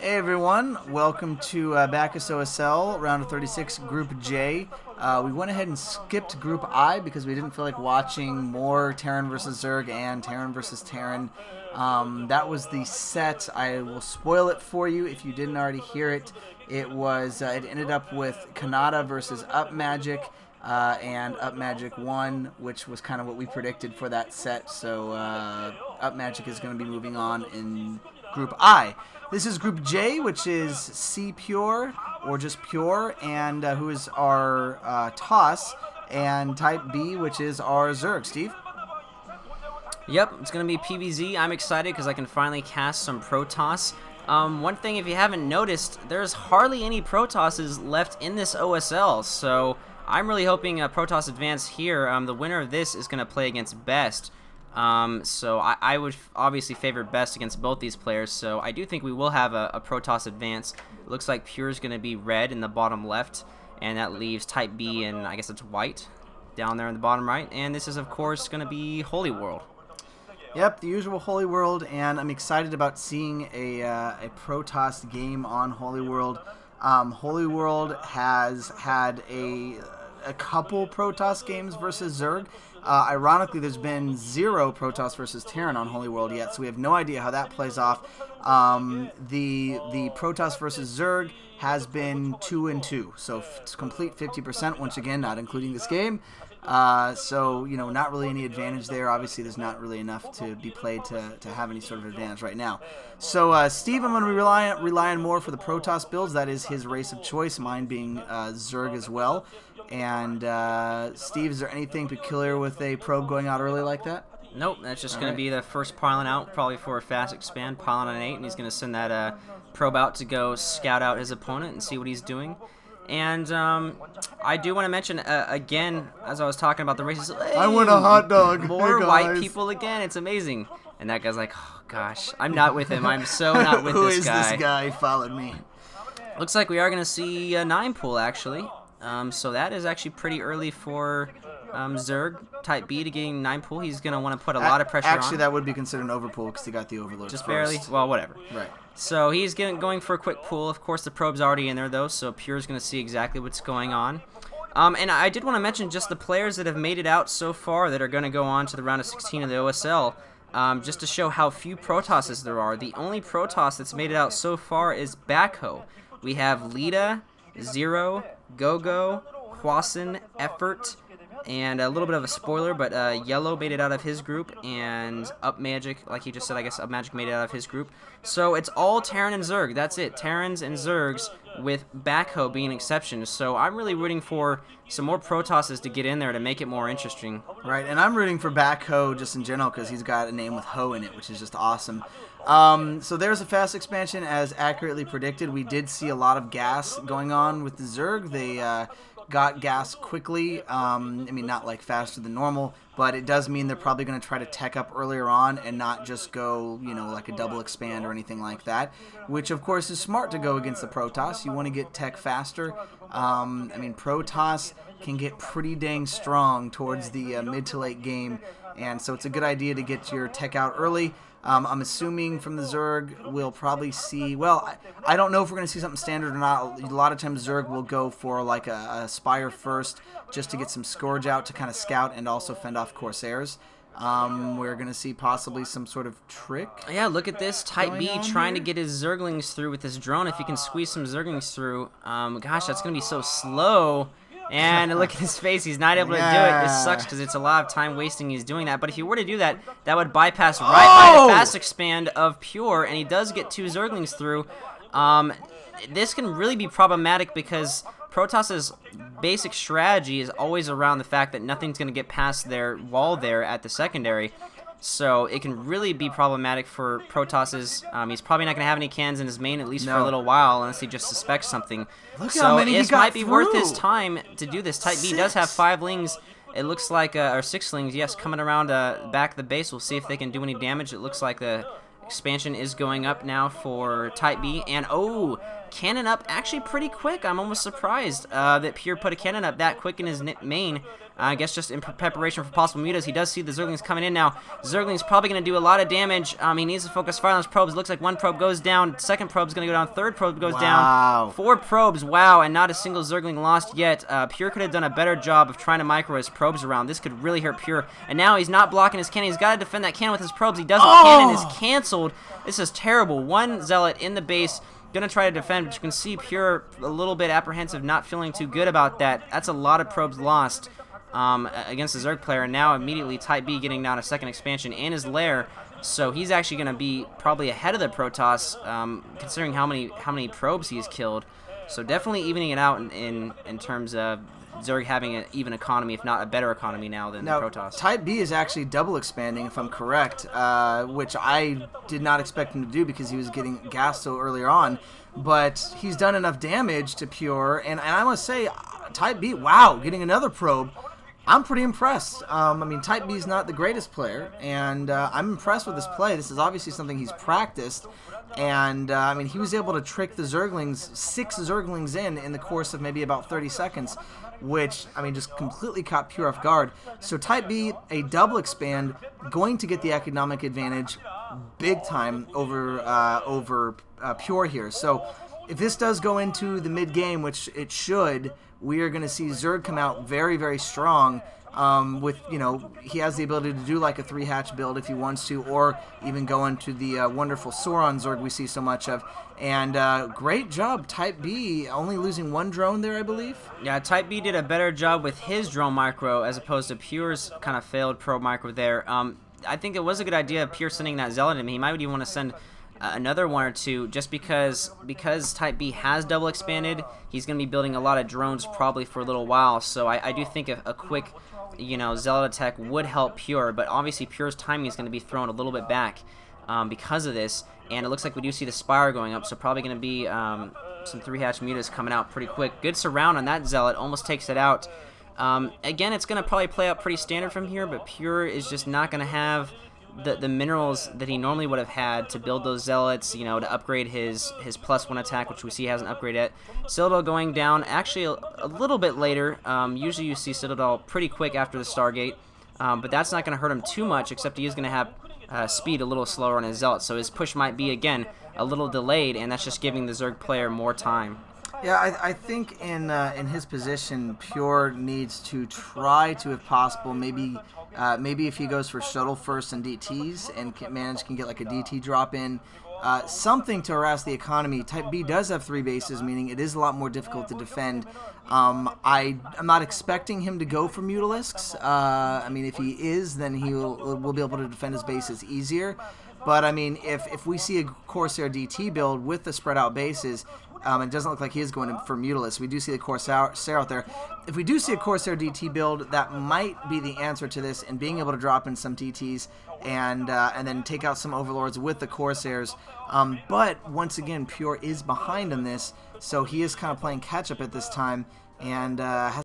Hey everyone, welcome to Bacchus OSL Ro36 Group J. We went ahead and skipped Group I because we didn't feel like watching more Terran versus Zerg and Terran versus Terran. That was the set. I will spoil it for you if you didn't already hear it. It ended up with Kanata versus Up Magic and Up Magic won, which was kind of what we predicted for that set. So Up Magic is going to be moving on in Group I. This is Group J, which is Sea.Pure, or just Pure, and who is our Toss, and Type B, which is our Zerg. Steve? Yep, it's going to be PvZ. I'm excited because I can finally cast some Protoss. One thing, if you haven't noticed, there's hardly any Protosses left in this OSL, so I'm really hoping Protoss Advance here. The winner of this is going to play against Best. So I would obviously favor Best against both these players, so I do think we will have a Protoss Advance. It looks like Pure is going to be red in the bottom left, and that leaves Type B, and I guess it's white down there in the bottom right, and this is of course going to be Holy World. Yep, the usual Holy World, and I'm excited about seeing a Protoss game on Holy World. Holy World has had a couple Protoss games versus Zerg. Ironically, there's been 0 Protoss versus Terran on Holy World yet, so we have no idea how that plays off. The Protoss versus Zerg has been 2-2, so it's complete 50% once again, not including this game. So, you know, not really any advantage there. Obviously, there's not really enough to be played to have any sort of advantage right now. So, Steve, I'm going to rely on more for the Protoss builds. That is his race of choice, mine being Zerg as well. And, Steve, is there anything peculiar with a probe going out early like that? Nope, that's just going to be the first pylon out, probably for a fast expand, pylon on 8, and he's going to send that probe out to go scout out his opponent and see what he's doing. And I do want to mention, again, as I was talking about the races, hey, I want a hot dog. More hey white people again. It's amazing. And that guy's like, oh, gosh, I'm not with him. I'm so not with Who this is guy. this guy? Followed me. Looks like we are going to see a 9 pull, actually. So that is actually pretty early for Zerg, Type B, to getting 9 pull. He's going to want to put a lot of pressure on. Actually, that would be considered an overpull because he got the Overlord just first. Barely? Well, whatever. Right. So he's going for a quick pull. Of course, the probe's already in there, though, so Pure's going to see exactly what's going on. And I did want to mention just the players that have made it out so far that are going to go on to the round of 16 of the OSL, just to show how few Protosses there are. The only Protoss that's made it out so far is Backho. We have Lita, Zero, Gogo, Quasin, Effort, and a little bit of a spoiler, but Yellow made it out of his group, and Up Magic, like he just said, I guess Up Magic made it out of his group. So it's all Terran and Zerg. That's it. Terrans and Zergs, with Backho being an exception. So I'm really rooting for some more Protosses to get in there to make it more interesting. Right, and I'm rooting for Backho just in general because he's got a name with Ho in it, which is just awesome. So there's a fast expansion as accurately predicted. We did see a lot of gas going on with the Zerg. They got gas quickly. I mean, not like faster than normal, but it does mean they're probably going to try to tech up earlier on and not just go, you know, like a double expand or anything like that, which of course is smart to go against the Protoss. You want to get tech faster. I mean, Protoss can get pretty dang strong towards the mid to late game, and so it's a good idea to get your tech out early. I'm assuming from the Zerg we'll probably see, well, I don't know if we're going to see something standard or not. A lot of times Zerg will go for like a Spire first just to get some Scourge out to kind of scout and also fend off Corsairs. We're going to see possibly some sort of trick. Yeah, look at this. Type B trying to get his Zerglings through with this drone. If he can squeeze some Zerglings through, gosh, that's going to be so slow. And look at his face. He's not able to do it. This sucks because it's a lot of time wasting he's doing that. But if he were to do that, that would bypass right by the fast expand of Pure. And he does get 2 Zerglings through. This can really be problematic because Protoss's basic strategy is always around the fact that nothing's going to get past their wall there at the secondary. So it can really be problematic for Protosses. He's probably not going to have any cans in his main, at least for a little while, unless he just suspects something. Look how many this he got might be worth through. his time to do this. Type B does have 5 lings. It looks like, or 6 lings, yes, coming around back the base. We'll see if they can do any damage. It looks like the expansion is going up now for Type B, and oh, cannon up actually pretty quick. I'm almost surprised that Pure put a cannon up that quick in his main. I guess just in preparation for possible mutas. He does see the Zerglings coming in now. Zergling's probably going to do a lot of damage. He needs to focus fire on his probes. Looks like one probe goes down. Second probe's going to go down. Third probe goes down. 4 probes. Wow, and not a single Zergling lost yet. Pure could have done a better job of trying to micro his probes around. This could really hurt Pure. And now he's not blocking his cannon. He's got to defend that cannon with his probes. He doesn't. Cannon is canceled. This is terrible. One Zealot in the base. Gonna try to defend, but you can see Pure a little bit apprehensive, not feeling too good about that. That's a lot of probes lost against the Zerg player, and now immediately Type B getting down a second expansion in his lair, so he's actually gonna be probably ahead of the Protoss, considering how many probes he's killed. So definitely evening it out in terms of Zerg having an even economy, if not a better economy now than the Protoss. Type B is actually double expanding, if I'm correct, which I did not expect him to do because he was getting gassed so earlier on. But he's done enough damage to Pure, and I must say, Type B, wow, getting another probe. I'm pretty impressed. I mean, Type B is not the greatest player, and I'm impressed with this play. This is obviously something he's practiced, and I mean, he was able to trick the Zerglings, 6 Zerglings in the course of maybe about 30 seconds, which, I mean, just completely caught Pure off guard. So Type B, a double expand, going to get the economic advantage big time over Pure here. So if this does go into the mid-game, which it should, we are going to see Zerg come out very, very strong. With, you know, he has the ability to do like a 3-hatch build if he wants to, or even go into the wonderful Sauron Zerg we see so much of. And great job, Type B, only losing 1 drone there, I believe. Yeah, Type B did a better job with his drone micro as opposed to Pure's kind of failed probe micro there. I think it was a good idea of Pure sending that Zealot in. He might even want to send another 1 or 2, just because Type B has double expanded. He's going to be building a lot of drones probably for a little while, so I do think a quick, you know, Zealot attack would help Pure, but obviously Pure's timing is going to be thrown a little bit back because of this, and it looks like we do see the Spire going up, so probably going to be some 3-hatch mutas coming out pretty quick. Good surround on that Zealot, almost takes it out. Again, it's going to probably play out pretty standard from here, but Pure is just not going to have the minerals that he normally would have had to build those Zealots, you know, to upgrade his +1 attack, which we see hasn't upgraded yet. Citadel going down actually a little bit later. Usually you see Citadel pretty quick after the Stargate, but that's not going to hurt him too much, except he is going to have speed a little slower on his Zealot, so his push might be, again, a little delayed, and that's just giving the Zerg player more time. Yeah, I think in his position, Pure needs to try to, if possible, maybe if he goes for shuttle first and DTs and can get like a DT drop in, something to harass the economy. Type B does have 3 bases, meaning it is a lot more difficult to defend. I'm not expecting him to go for Mutalisks. I mean, if he is, then we'll be able to defend his bases easier. But I mean, if we see a Corsair DT build with the spread out bases, it doesn't look like he is going for Mutalisk. We do see the Corsair out there. If we do see a Corsair DT build, that might be the answer to this, and being able to drop in some DTs and then take out some Overlords with the Corsairs. But once again, Pure is behind on this, so he is kind of playing catch up at this time, and has